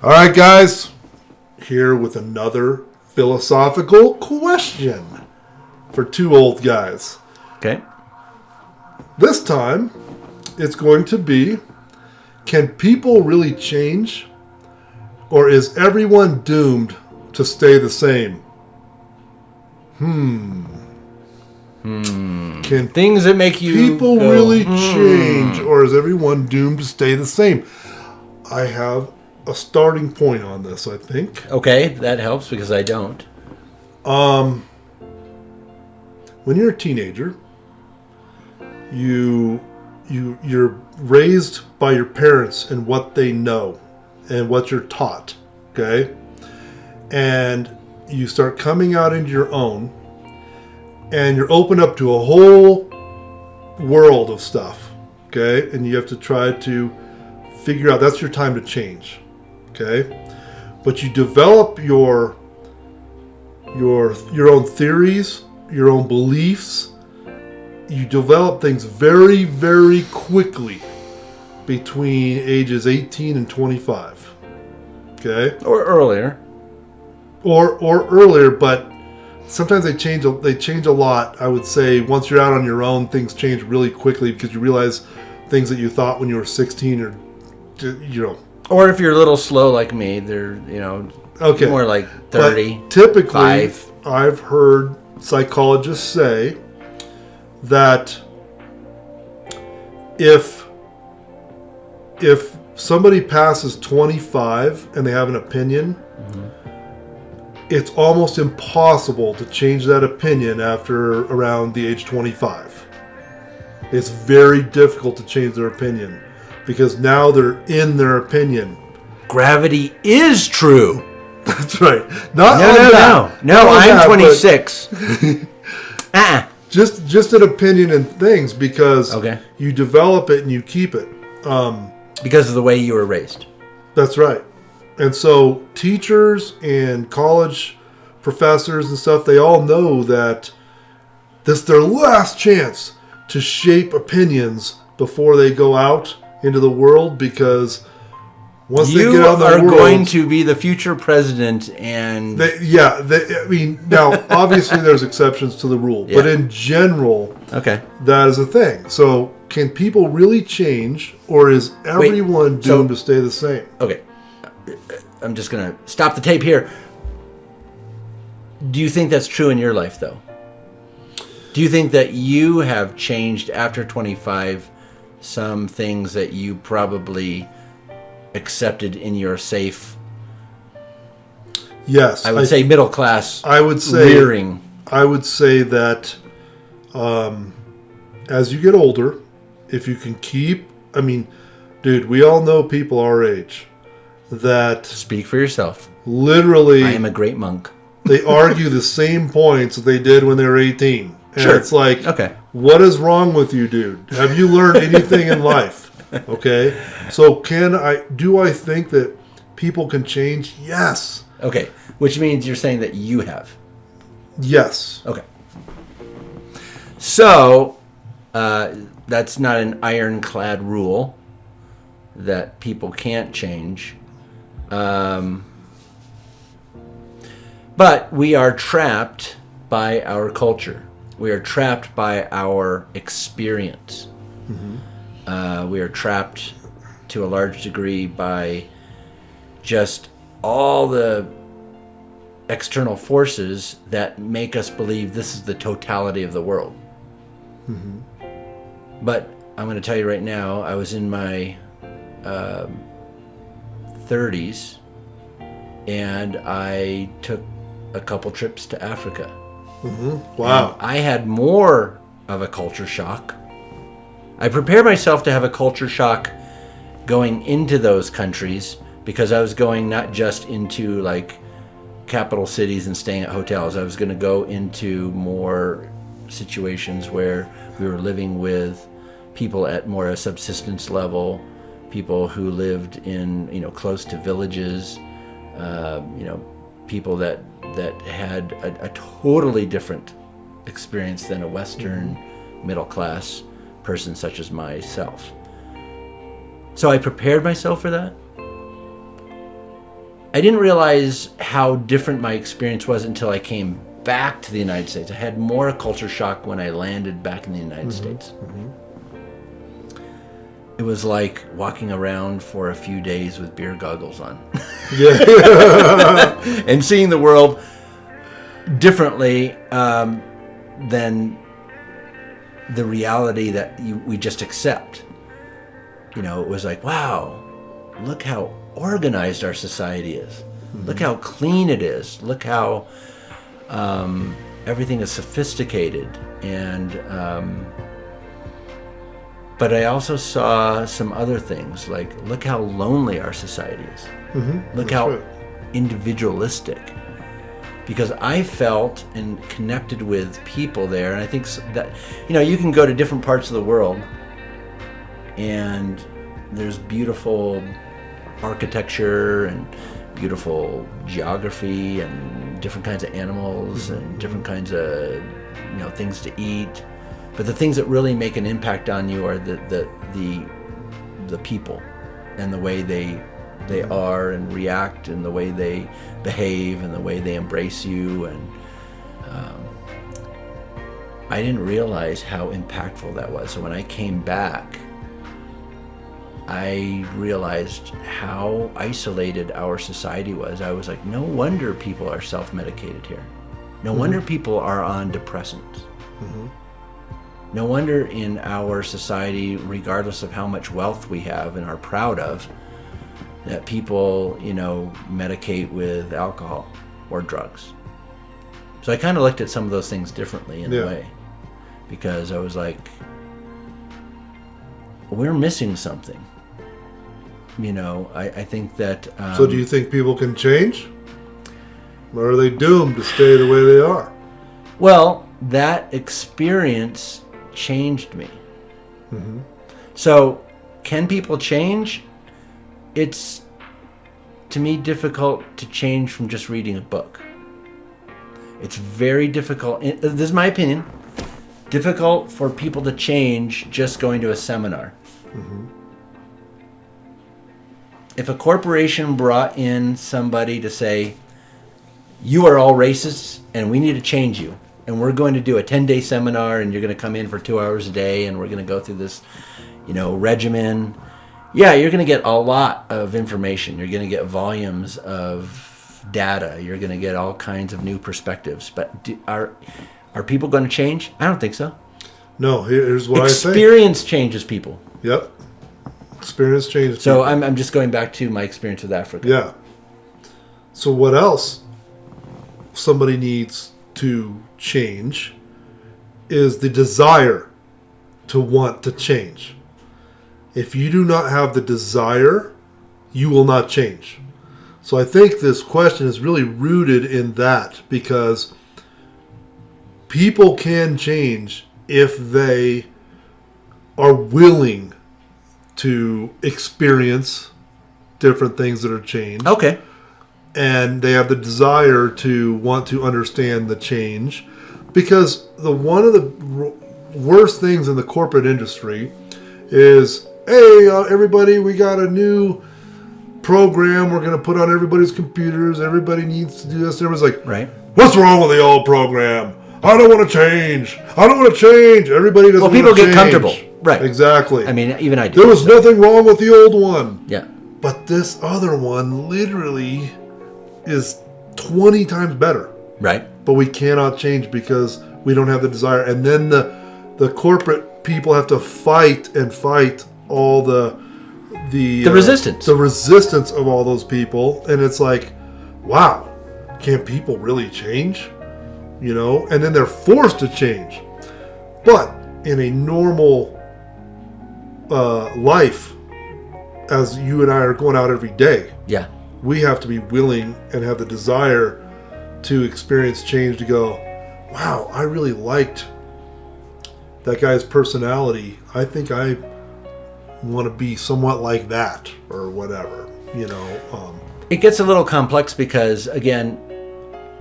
All right, guys, here with another philosophical question for two old guys. Okay. This time, it's going to be, can people really change? Or is everyone doomed to stay the same? Can Things that make you people go, really change? Or is everyone doomed to stay the same? I have a starting point on this, I think. Okay, that helps because I don't. When you're a teenager, you're raised by your parents and what they know and what you're taught, okay? And you start coming out into your own, and you're open up to a whole world of stuff, okay? And you have to try to figure out, that's your time to change, okay? But you develop your own theories, your own beliefs. You develop things very, very quickly between ages 18 and 25. Okay? Or earlier. Or earlier, but sometimes they change a lot. I would say once you're out on your own, things change really quickly because you realize things that you thought when you were 16 or, you know. Or if you're a little slow like me, they're, Okay. more like 30. But typically, 5. I've heard psychologists say that if somebody passes 25 and they have an opinion, it's almost impossible to change that opinion after around the age 25. It's very difficult to change their opinion because now they're in their opinion. Gravity is true. That's right. No, I'm 26. Just an opinion and things because you develop it and you keep it. Because of the way you were raised. That's right. And so teachers and college professors and stuff, they all know that this is their last chance to shape opinions before they go out into the world because once they get out in the world... You are going to be the future president and... now, obviously there's exceptions to the rule, but in general, that is a thing. So, can people really change, or is everyone doomed to stay the same? Okay. I'm just going to stop the tape here. Do you think that's true in your life, though? Do you think that you have changed after 25 some things that you probably... accepted in your safe, yes, I would say middle class. I would say rearing. I would say that as you get older, if you can keep, dude, we all know people our age that speak for yourself. Literally, I am a great monk. They argue the same points that they did when they were 18. And it's like, what is wrong with you, dude? Have you learned anything in life? Okay, so do I think that people can change? Yes. Okay, which means you're saying that you have. Yes. Okay. So, that's not an ironclad rule that people can't change. But we are trapped by our culture. We are trapped by our experience. Mm-hmm. We are trapped to a large degree by just all the external forces that make us believe this is the totality of the world. Mm-hmm. But I'm going to tell you right now, I was in my 30s and I took a couple trips to Africa. Mm-hmm. Wow. And I had more of a culture shock. I prepared myself to have a culture shock going into those countries because I was going not just into like capital cities and staying at hotels. I was going to go into more situations where we were living with people at more a subsistence level, people who lived in, close to villages, people that had a totally different experience than a Western middle class person such as myself. So I prepared myself for that. I didn't realize how different my experience was until I came back to the United States. I had more culture shock when I landed back in the United States. It was like walking around for a few days with beer goggles on. Yeah. And seeing the world differently than the reality that we just accept. You know, it was like, wow, look how organized our society is. Look how clean it is. Look how everything is sophisticated. And but I also saw some other things, like look how lonely our society is. Look That's how right. individualistic. Because I felt and connected with people there, and I think that, you know, you can go to different parts of the world, and there's beautiful architecture and beautiful geography and different kinds of animals and different kinds of, you know, things to eat. But the things that really make an impact on you are the people and the way they are and react and the way they behave and the way they embrace you. And I didn't realize how impactful that was. So when I came back, I realized how isolated our society was. I was like, no wonder people are self-medicated here. No wonder people are on depressants. No wonder in our society, regardless of how much wealth we have and are proud of, that people, you know, medicate with alcohol or drugs. So I kind of looked at some of those things differently in a way, because I was like, we're missing something. You know, I think that... So do you think people can change? Or are they doomed to stay the way they are? Well, that experience changed me. So, can people change? It's, to me, difficult to change from just reading a book. It's very difficult, this is my opinion, difficult for people to change just going to a seminar. If a corporation brought in somebody to say, you are all racists and we need to change you, and we're going to do a 10-day seminar, and you're going to come in for 2 hours a day, and we're going to go through this, you know, regimen. Yeah, you're going to get a lot of information. You're going to get volumes of data. You're going to get all kinds of new perspectives. But are people going to change? I don't think so. No, here's what I think. Experience changes people. Yep. Experience changes So people. I'm just going back to my experience with Africa. Yeah. So what else somebody needs to change is the desire to want to change. If you do not have the desire, you will not change. So I think this question is really rooted in that, because people can change if they are willing to experience different things that are changed. Okay. And they have the desire to want to understand the change, because one of the worst things in the corporate industry is, hey, everybody, we got a new program we're going to put on everybody's computers. Everybody needs to do this. And everybody's like, Right. What's wrong with the old program? I don't want to change. I don't want to change. Everybody doesn't want to change. Well, people get comfortable. Right. Exactly. I mean, even I do. There was nothing wrong with the old one. Yeah. But this other one literally is 20 times better. Right. But we cannot change because we don't have the desire. And then the corporate people have to fight all the resistance. The resistance of all those people. And it's like, wow, can people really change? You know? And then they're forced to change. But in a normal life, as you and I are going out every day, Yeah. we have to be willing and have the desire to experience change, to go, wow, I really liked that guy's personality. I think I want to be somewhat like that, or whatever, you know. It gets a little complex because, again,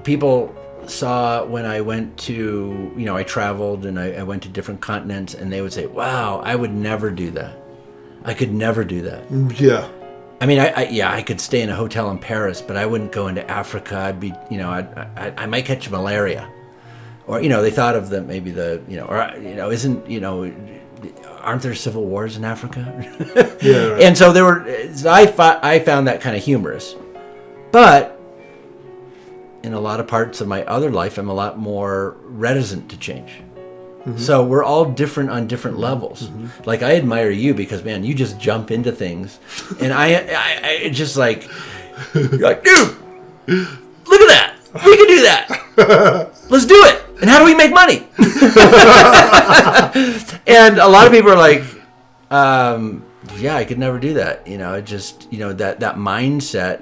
people saw when I went to, you know, I traveled and I went to different continents, and they would say, wow, I would never do that. I could never do that. Yeah. I mean, I could stay in a hotel in Paris, but I wouldn't go into Africa. I'd be, I might catch malaria, or they thought of maybe aren't there civil wars in Africa? Yeah. Right. And so I found that kind of humorous, but in a lot of parts of my other life, I'm a lot more reticent to change. Mm-hmm. So we're all different on different levels. Mm-hmm. Like I admire you because, man, you just jump into things, and I just like, you're like, dude, look at that, we can do that. Let's do it. And how do we make money? And a lot of people are like, yeah, I could never do that. It just that mindset.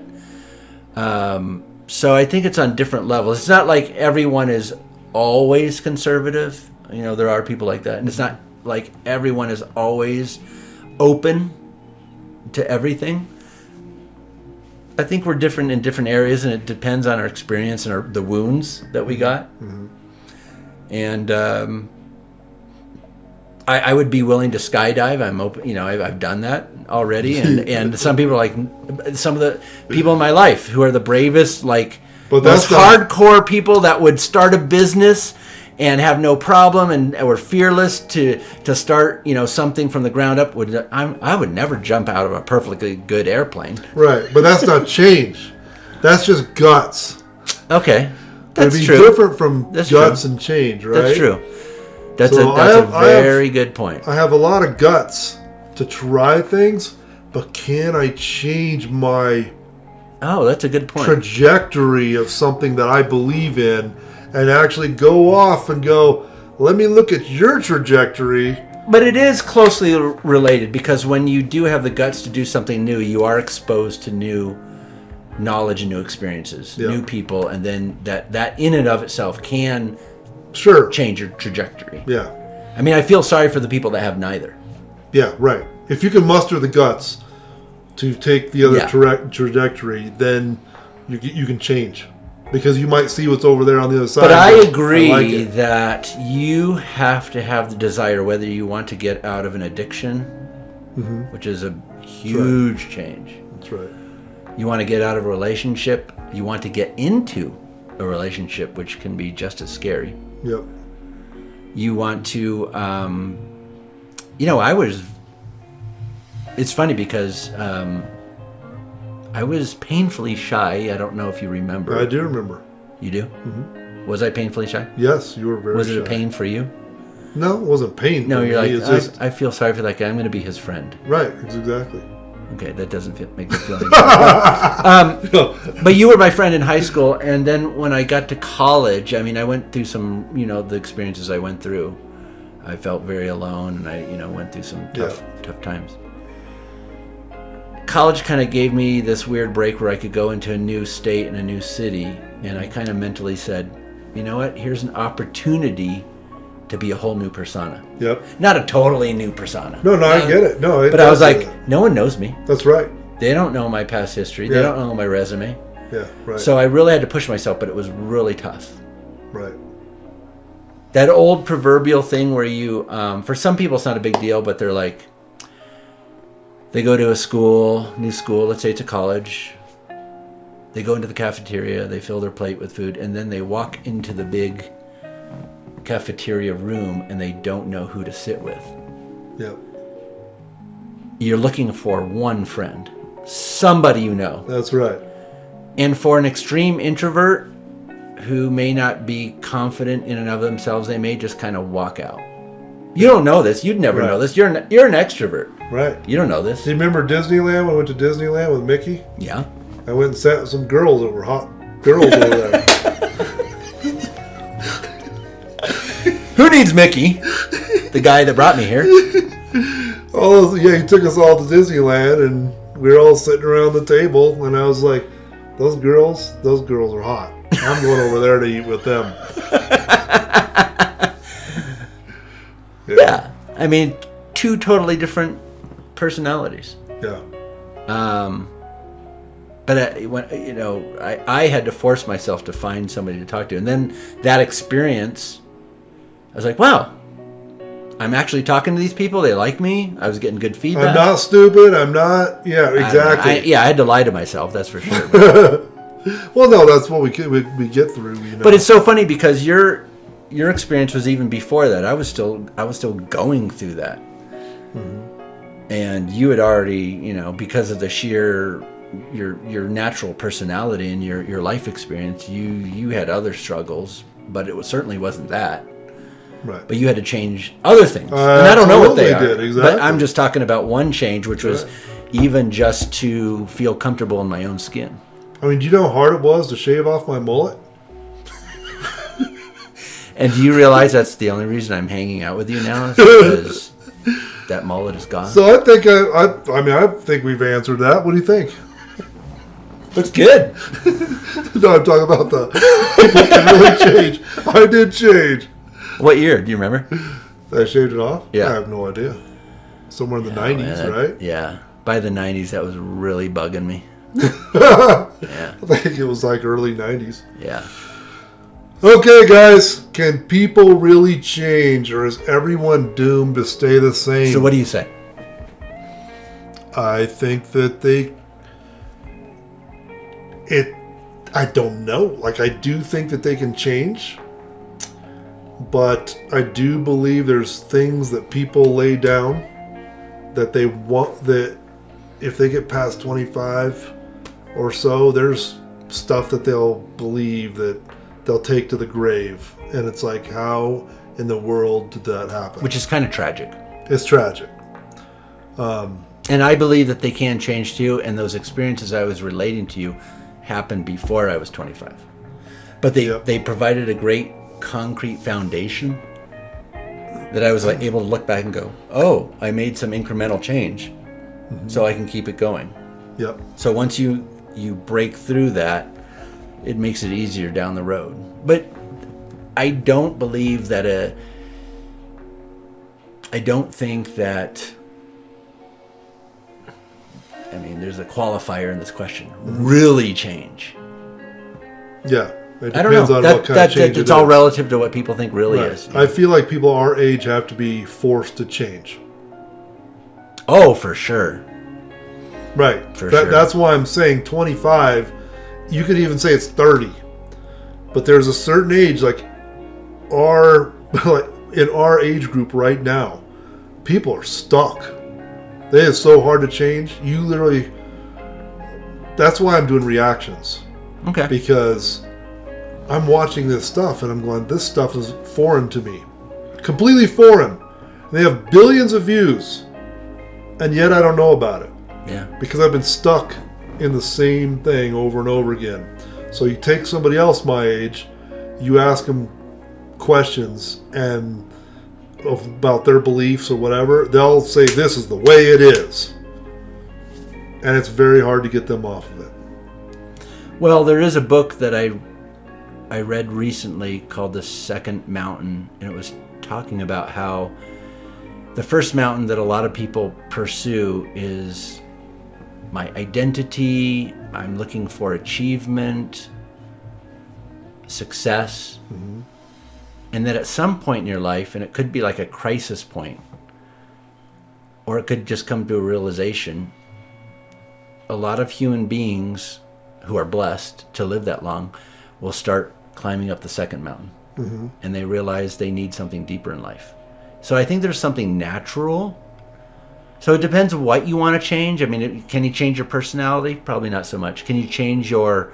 So I think it's on different levels. It's not like everyone is always conservative. There are people like that. And it's not like everyone is always open to everything. I think we're different in different areas, and it depends on our experience and the wounds that we got. Mm-hmm. And I would be willing to skydive. I'm open. I've done that already. And some people are like, some of the people in my life who are the bravest, like those hardcore people that would start a business and have no problem and were fearless to start something from the ground up. I would never jump out of a perfectly good airplane. Right, but that's not change. That's just guts. Okay, that's It'd be true. different from guts and change, right? That's true. That's a very good point. I have a lot of guts to try things, but can I change my that's a good point. Trajectory of something that I believe in and actually go off and go, let me look at your trajectory. But it is closely related, because when you do have the guts to do something new, you are exposed to new knowledge and new experiences, new people, and then that in and of itself can change your trajectory. Yeah. I mean, I feel sorry for the people that have neither. Yeah, right. If you can muster the guts to take the other trajectory, then you can change. Because you might see what's over there on the other side. But I agree that you have to have the desire, whether you want to get out of an addiction, which is a huge change. That's right. You want to get out of a relationship. You want to get into a relationship, which can be just as scary. Yep. You want to, it's funny because I was painfully shy. I don't know if you remember. I do remember. You do? Mm-hmm. Was I painfully shy? Yes, you were very shy. Was it a pain for you? No, it wasn't pain. No, you're like, I feel sorry for that guy. I'm going to be his friend. Right, exactly. Okay, that doesn't make me feel any better. But you were my friend in high school, and then when I got to college, I mean, I went through some, the experiences I went through. I felt very alone, and I, went through some tough times. College kind of gave me this weird break where I could go into a new state and a new city, and I kind of mentally said, you know what, here's an opportunity to be a whole new persona. Yep. Not a totally new persona. No, I get it. No, but I was like, no one knows me. That's right. They don't know my past history. They don't know my resume. Yeah, right. So I really had to push myself, but it was really tough. Right. That old proverbial thing where you, for some people it's not a big deal, but they're like, they go to new school, let's say it's a college. They go into the cafeteria, they fill their plate with food, and then they walk into the big cafeteria room and they don't know who to sit with. Yep. You're looking for one friend, somebody you know. That's right. And for an extreme introvert who may not be confident in and of themselves, they may just kind of walk out. You don't know this. You'd never know this. You're an extrovert. Right. You don't know this. Do you remember Disneyland? When I went to Disneyland with Mickey? Yeah. I went and sat with some girls that were hot girls over there. Who needs Mickey? The guy that brought me here. Oh, yeah, he took us all to Disneyland, and we were all sitting around the table, and I was like, those girls are hot. I'm going over there to eat with them. Yeah. I mean, two totally different personalities. Yeah. But I had to force myself to find somebody to talk to, and then that experience, I was like, wow, I'm actually talking to these people. They like me. I was getting good feedback. I'm not stupid. I'm not. Yeah, exactly. I had to lie to myself. That's for sure. Well, no, that's what we get through. You know? But it's so funny because your experience was even before that. I was still going through that, and you had already, you know, because of the sheer your natural personality and your life experience, you had other struggles, but certainly wasn't that. Right. But you had to change other things, and I don't know what they are. Did, exactly. But I'm just talking about one change, which was even just to feel comfortable in my own skin. I mean, do you know how hard it was to shave off my mullet? And do you realize that's the only reason I'm hanging out with you now? Is because that mullet is gone? So I think I think we've answered that. What do you think? Looks good. No, I'm talking about the people can really change. I did change. What year? Do you remember? I shaved it off? Yeah. I have no idea. Somewhere in the 90s, right? Yeah. By the 90s, that was really bugging me. Yeah. I think it was like early 90s. Yeah. Okay, guys. Can people really change, or is everyone doomed to stay the same? So what do you say? I think that I don't know. Like, I do think that they can change, but I do believe there's things that people lay down that they want, that if they get past 25 or so, there's stuff that they'll believe that they'll take to the grave. And it's like, how in the world did that happen? Which is kind of tragic. It's tragic. And I believe that they can change too, and those experiences I was relating to you happened before I was 25. But they provided a great concrete foundation that I was like able to look back and go, oh, I made some incremental change, so I can keep it going. Yep. So once you break through that, it makes it easier down the road. But I don't believe that I don't think that, I mean, there's a qualifier in this question. Really change. Yeah. It I don't know. on what kind of change it's all relative to what people think really right. is. I feel like people our age have to be forced to change. Oh, for sure. Right. For sure. That's why I'm saying 25. You could even say it's 30. But there's a certain age, like in our age group right now, people are stuck. It is so hard to change. You literally. That's why I'm doing reactions. Okay. Because I'm watching this stuff and I'm going, this stuff is foreign to me. Completely foreign. They have billions of views. And yet I don't know about it. Yeah. Because I've been stuck in the same thing over and over again. So you take somebody else my age, you ask them questions and about their beliefs or whatever, they'll say this is the way it is. And it's very hard to get them off of it. Well, there is a book that I read recently called The Second Mountain, and it was talking about how the first mountain that a lot of people pursue is my identity, I'm looking for achievement, success, and that at some point in your life, and it could be like a crisis point, or it could just come to a realization, a lot of human beings who are blessed to live that long will start climbing up the second mountain. And they realize they need something deeper in life. So I think there's something natural. So it depends on what you want to change. I mean, can you change your personality? Probably not so much. Can you change your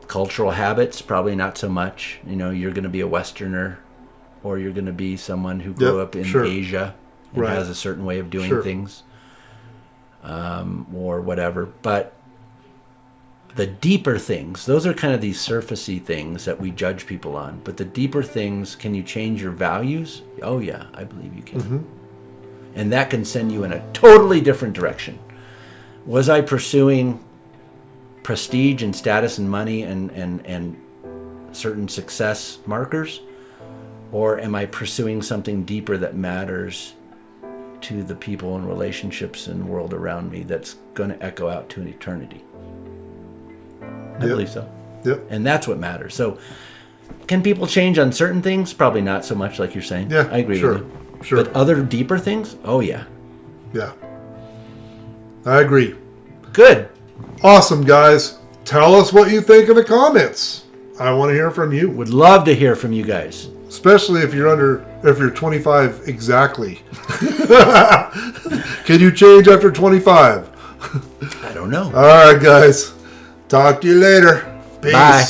cultural habits? Probably not so much. You know, you're going to be a Westerner, or you're going to be someone who grew up in Asia and has a certain way of doing things, or whatever. But the deeper things, those are kind of these surfacey things that we judge people on. But the deeper things, can you change your values? Oh yeah, I believe you can. And that can send you in a totally different direction. Was I pursuing prestige and status and money and certain success markers? Or am I pursuing something deeper that matters to the people and relationships and world around me that's going to echo out to an eternity? I believe so. Yep. And that's what matters. So can people change on certain things? Probably not so much, like you're saying. Yeah, I agree sure, with you. sure. But other deeper things? Oh, yeah. Yeah. I agree. Good. Awesome, guys. Tell us what you think in the comments. I want to hear from you. Would love to hear from you guys. Especially if you're 25 exactly. Can you change after 25? I don't know. All right, guys. Talk to you later. Peace. Bye.